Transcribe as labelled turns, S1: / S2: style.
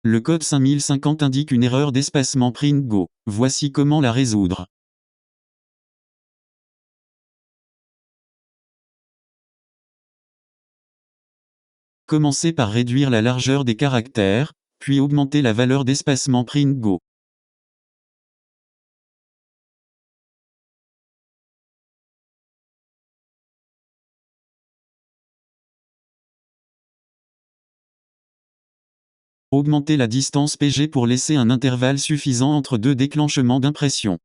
S1: Le code 5050 indique une erreur d'espacement print go. Voici comment la résoudre. Commencez par réduire la largeur des caractères, puis augmenter la valeur d'espacement print go. Augmentez la distance PG pour laisser un intervalle suffisant entre deux déclenchements d'impression.